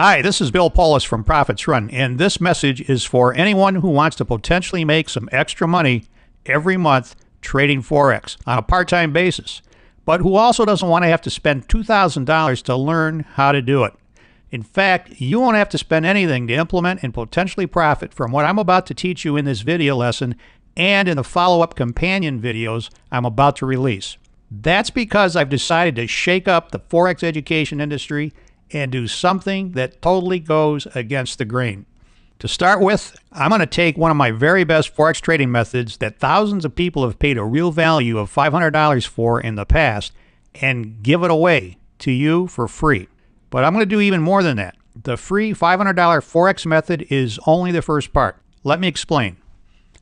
Hi, this is Bill Polis from Profits Run, and this message is for anyone who wants to potentially make some extra money every month trading Forex on a part-time basis, but who also doesn't want to have to spend $2,000 to learn how to do it. In fact, you won't have to spend anything to implement and potentially profit from what I'm about to teach you in this video lesson and in the follow-up companion videos I'm about to release. That's because I've decided to shake up the Forex education industry and do something that totally goes against the grain. To start with, I'm going to take one of my very best Forex trading methods that thousands of people have paid a real value of $500 for in the past and give it away to you for free. But I'm going to do even more than that. The free $500 Forex method is only the first part. Let me explain.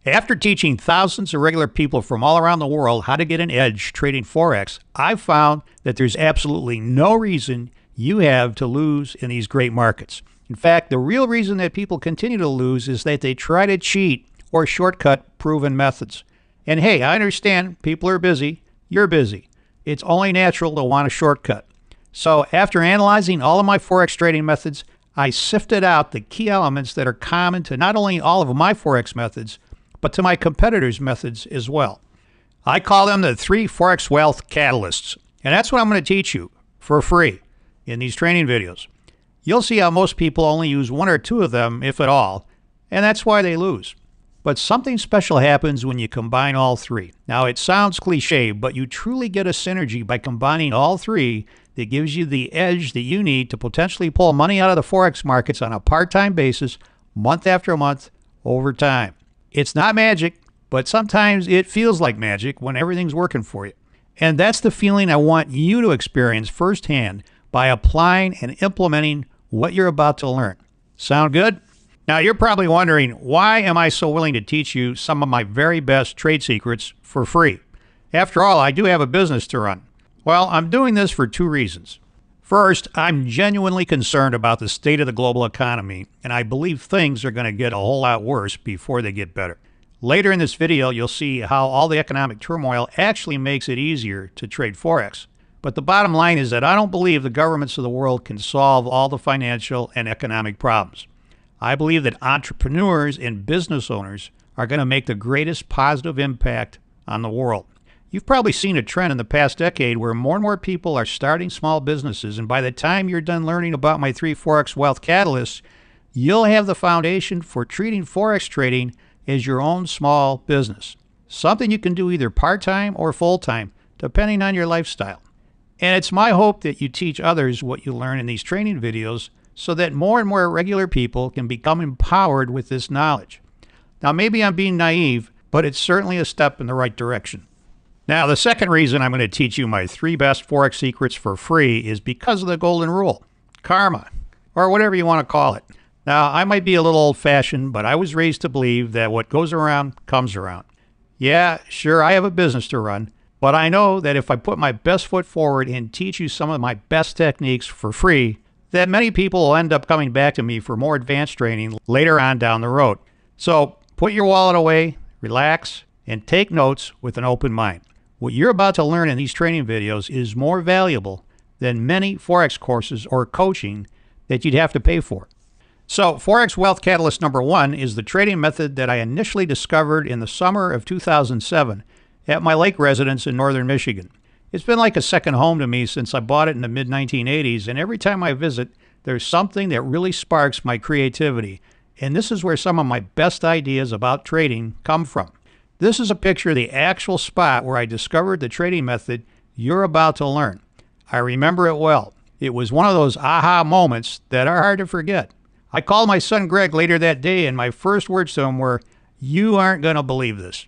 After teaching thousands of regular people from all around the world how to get an edge trading Forex, I've found that there's absolutely no reason you have to lose in these great markets. In fact, the real reason that people continue to lose is that they try to cheat or shortcut proven methods. And hey, I understand people are busy. You're busy. It's only natural to want a shortcut. So after analyzing all of my Forex trading methods, I sifted out the key elements that are common to not only all of my Forex methods, but to my competitors' methods as well. I call them the 3 Forex wealth catalysts. And that's what I'm going to teach you for free in these training videos. You'll see how most people only use 1 or 2 of them, if at all, and that's why they lose. But something special happens when you combine all 3. Now, it sounds cliche, but you truly get a synergy by combining all 3 that gives you the edge that you need to potentially pull money out of the Forex markets on a part-time basis, month after month, over time. It's not magic, but sometimes it feels like magic when everything's working for you. And that's the feeling I want you to experience firsthand by applying and implementing what you're about to learn. Sound good? Now, you're probably wondering, why am I so willing to teach you some of my very best trade secrets for free? After all, I do have a business to run. Well, I'm doing this for 2 reasons. First, I'm genuinely concerned about the state of the global economy, and I believe things are going to get a whole lot worse before they get better. Later in this video, you'll see how all the economic turmoil actually makes it easier to trade Forex. But the bottom line is that I don't believe the governments of the world can solve all the financial and economic problems. I believe that entrepreneurs and business owners are going to make the greatest positive impact on the world. You've probably seen a trend in the past decade where more and more people are starting small businesses, and by the time you're done learning about my 3 Forex wealth catalysts, you'll have the foundation for treating Forex trading as your own small business. Something you can do either part-time or full-time, depending on your lifestyle. And it's my hope that you teach others what you learn in these training videos so that more and more regular people can become empowered with this knowledge. Now, maybe I'm being naive, but it's certainly a step in the right direction. Now, the second reason I'm going to teach you my 3 best Forex secrets for free is because of the golden rule, karma, or whatever you want to call it. Now, I might be a little old-fashioned, but I was raised to believe that what goes around comes around. Yeah, sure, I have a business to run, but I know that if I put my best foot forward and teach you some of my best techniques for free, that many people will end up coming back to me for more advanced training later on down the road. So put your wallet away, relax, and take notes with an open mind. What you're about to learn in these training videos is more valuable than many Forex courses or coaching that you'd have to pay for. So Forex Wealth Catalyst number 1 is the trading method that I initially discovered in the summer of 2007 at my lake residence in northern Michigan. It's been like a second home to me since I bought it in the mid-1980s, and every time I visit, there's something that really sparks my creativity. And this is where some of my best ideas about trading come from. This is a picture of the actual spot where I discovered the trading method you're about to learn. I remember it well. It was one of those aha moments that are hard to forget. I called my son Greg later that day, and my first words to him were, "You aren't going to believe this."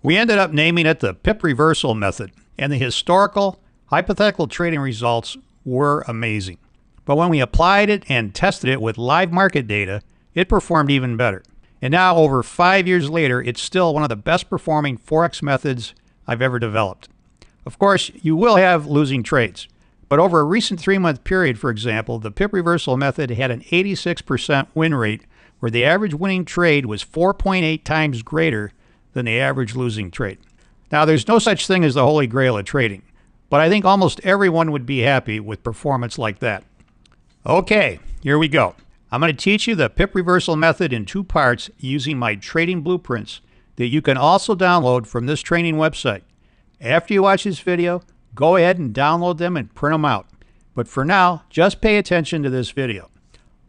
We ended up naming it the pip reversal method, and the historical, hypothetical trading results were amazing. But when we applied it and tested it with live market data, it performed even better. And now, over 5 years later, it's still one of the best performing Forex methods I've ever developed. Of course, you will have losing trades. But over a recent 3-month period, for example, the pip reversal method had an 86% win rate, where the average winning trade was 4.8 times greater than the average losing trade. Now, there's no such thing as the holy grail of trading, but I think almost everyone would be happy with performance like that. Okay, here we go. I'm going to teach you the pip reversal method in 2 parts using my trading blueprints that you can also download from this training website. After you watch this video, go ahead and download them and print them out. But for now, just pay attention to this video.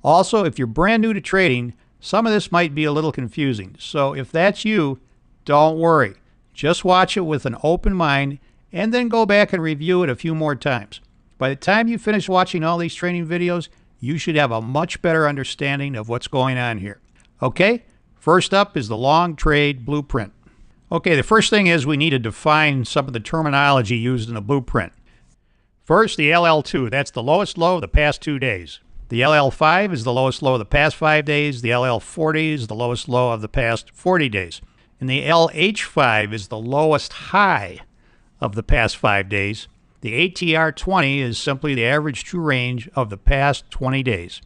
Also, if you're brand new to trading, some of this might be a little confusing. So if that's you, don't worry. Just watch it with an open mind and then go back and review it a few more times. By the time you finish watching all these training videos, you should have a much better understanding of what's going on here. Okay, first up is the long trade blueprint. Okay, the first thing is we need to define some of the terminology used in the blueprint. First, the LL2, that's the lowest low of the past 2 days. The LL5 is the lowest low of the past 5 days. The LL40 is the lowest low of the past 40 days. And the LH5 is the lowest high of the past 5 days. The ATR20 is simply the average true range of the past 20 days.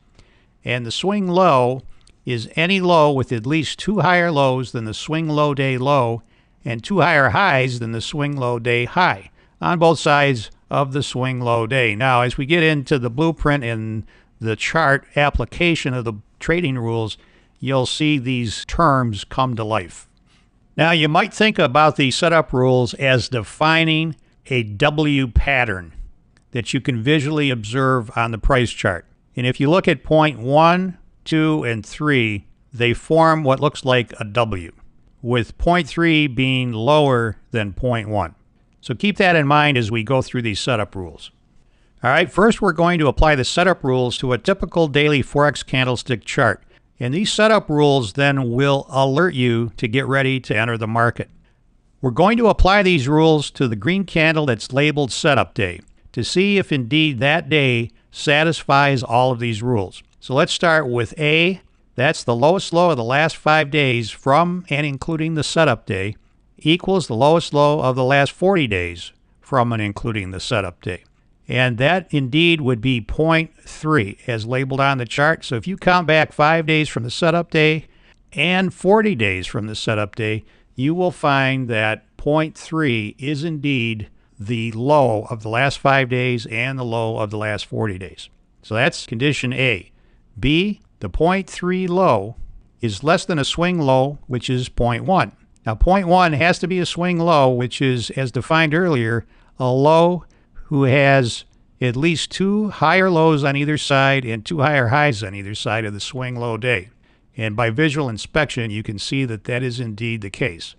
And the swing low is any low with at least 2 higher lows than the swing low day low and 2 higher highs than the swing low day high on both sides of the swing low day. Now, as we get into the blueprint and the chart application of the trading rules, you'll see these terms come to life. Now, you might think about these setup rules as defining a W pattern that you can visually observe on the price chart. And if you look at point 1, 2, and 3, they form what looks like a W, with point 3 being lower than point 1. So keep that in mind as we go through these setup rules. All right, first we're going to apply the setup rules to a typical daily Forex candlestick chart. And these setup rules then will alert you to get ready to enter the market. We're going to apply these rules to the green candle that's labeled setup day to see if indeed that day satisfies all of these rules. So let's start with A. That's the lowest low of the last 5 days from and including the setup day equals the lowest low of the last 40 days from and including the setup day. And that indeed would be point 3 as labeled on the chart. So if you count back 5 days from the setup day and 40 days from the setup day, you will find that point 3 is indeed the low of the last 5 days and the low of the last 40 days. So that's condition A. B, the point 3 low is less than a swing low, which is point 1. Now, point 1 has to be a swing low, which is, as defined earlier, a low who has at least 2 higher lows on either side and 2 higher highs on either side of the swing low day. And by visual inspection, you can see that that is indeed the case.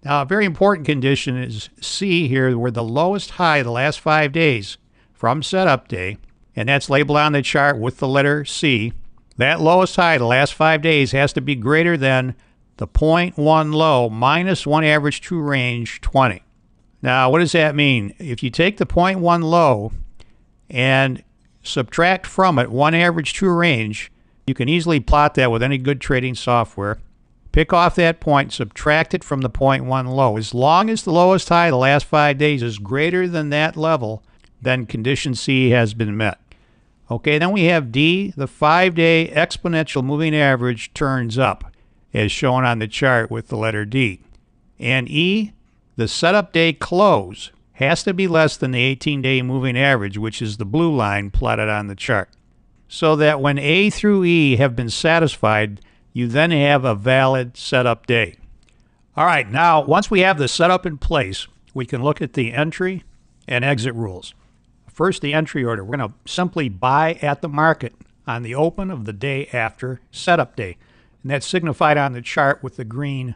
Now, a very important condition is C here, where the lowest high the last 5 days from setup day, and that's labeled on the chart with the letter C, that lowest high the last 5 days has to be greater than the point 1 low minus 1 average true range 20. Now, what does that mean? If you take the point 1 low and subtract from it 1 average true range, you can easily plot that with any good trading software. Pick off that point, subtract it from the point 1 low. As long as the lowest high the last 5 days is greater than that level, then condition C has been met. Okay, then we have D, the 5-day exponential moving average turns up, as shown on the chart with the letter D. And E, the setup day close has to be less than the 18-day moving average, which is the blue line plotted on the chart. So that when A through E have been satisfied, you then have a valid setup day. All right, now once we have the setup in place, we can look at the entry and exit rules. First, the entry order. We're going to simply buy at the market on the open of the day after setup day. And that's signified on the chart with the green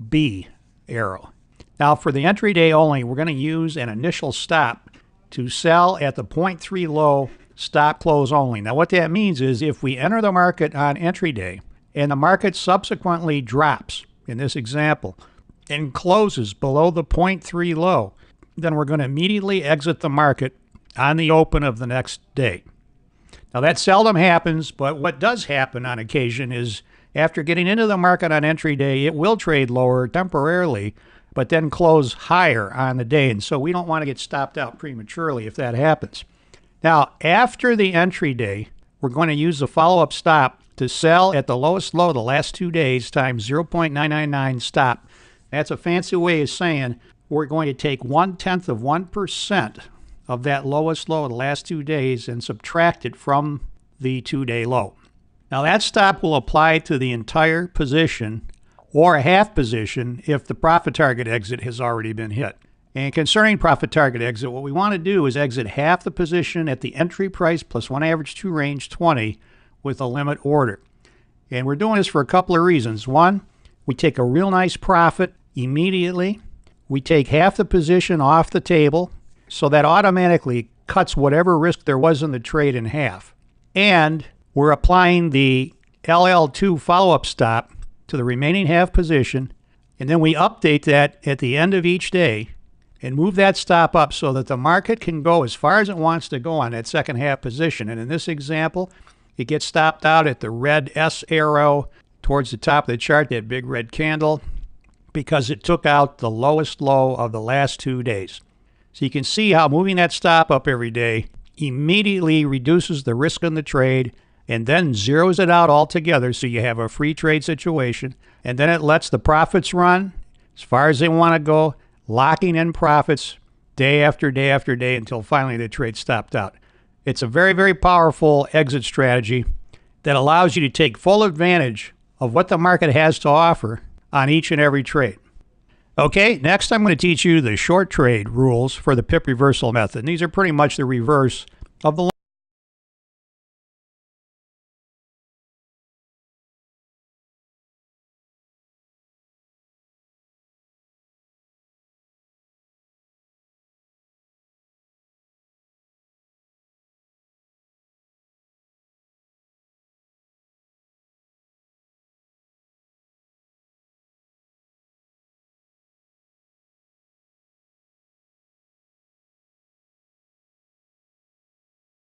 B arrow. Now, for the entry day only, we're going to use an initial stop to sell at the point 3 low, stop close only. Now, what that means is if we enter the market on entry day and the market subsequently drops, in this example, and closes below the point 3 low, then we're going to immediately exit the market on the open of the next day. Now, that seldom happens, but what does happen on occasion is after getting into the market on entry day, it will trade lower temporarily, but then close higher on the day. And so we don't want to get stopped out prematurely if that happens. Now, after the entry day, we're going to use the follow-up stop to sell at the lowest low the last 2 days times 0.999 stop. That's a fancy way of saying we're going to take 1/10 of 1% of that lowest low of the last 2 days and subtract it from the 2-day low. Now that stop will apply to the entire position or a half position if the profit target exit has already been hit. And concerning profit target exit, what we want to do is exit half the position at the entry price plus 1 average 2 range 20 with a limit order. And we're doing this for a couple of reasons. One, we take a real nice profit immediately. We take half the position off the table, so that automatically cuts whatever risk there was in the trade in half. And we're applying the LL2 follow-up stop to the remaining half position, and then we update that at the end of each day and move that stop up so that the market can go as far as it wants to go on that second half position. And in this example, it gets stopped out at the red S arrow towards the top of the chart, that big red candle, because it took out the lowest low of the last 2 days. So you can see how moving that stop up every day immediately reduces the risk in the trade and then zeroes it out altogether so you have a free trade situation. And then it lets the profits run as far as they want to go, locking in profits day after day after day until finally the trade stopped out. It's a very, very powerful exit strategy that allows you to take full advantage of what the market has to offer on each and every trade. Okay, next I'm going to teach you the short trade rules for the pip reversal method. And these are pretty much the reverse of the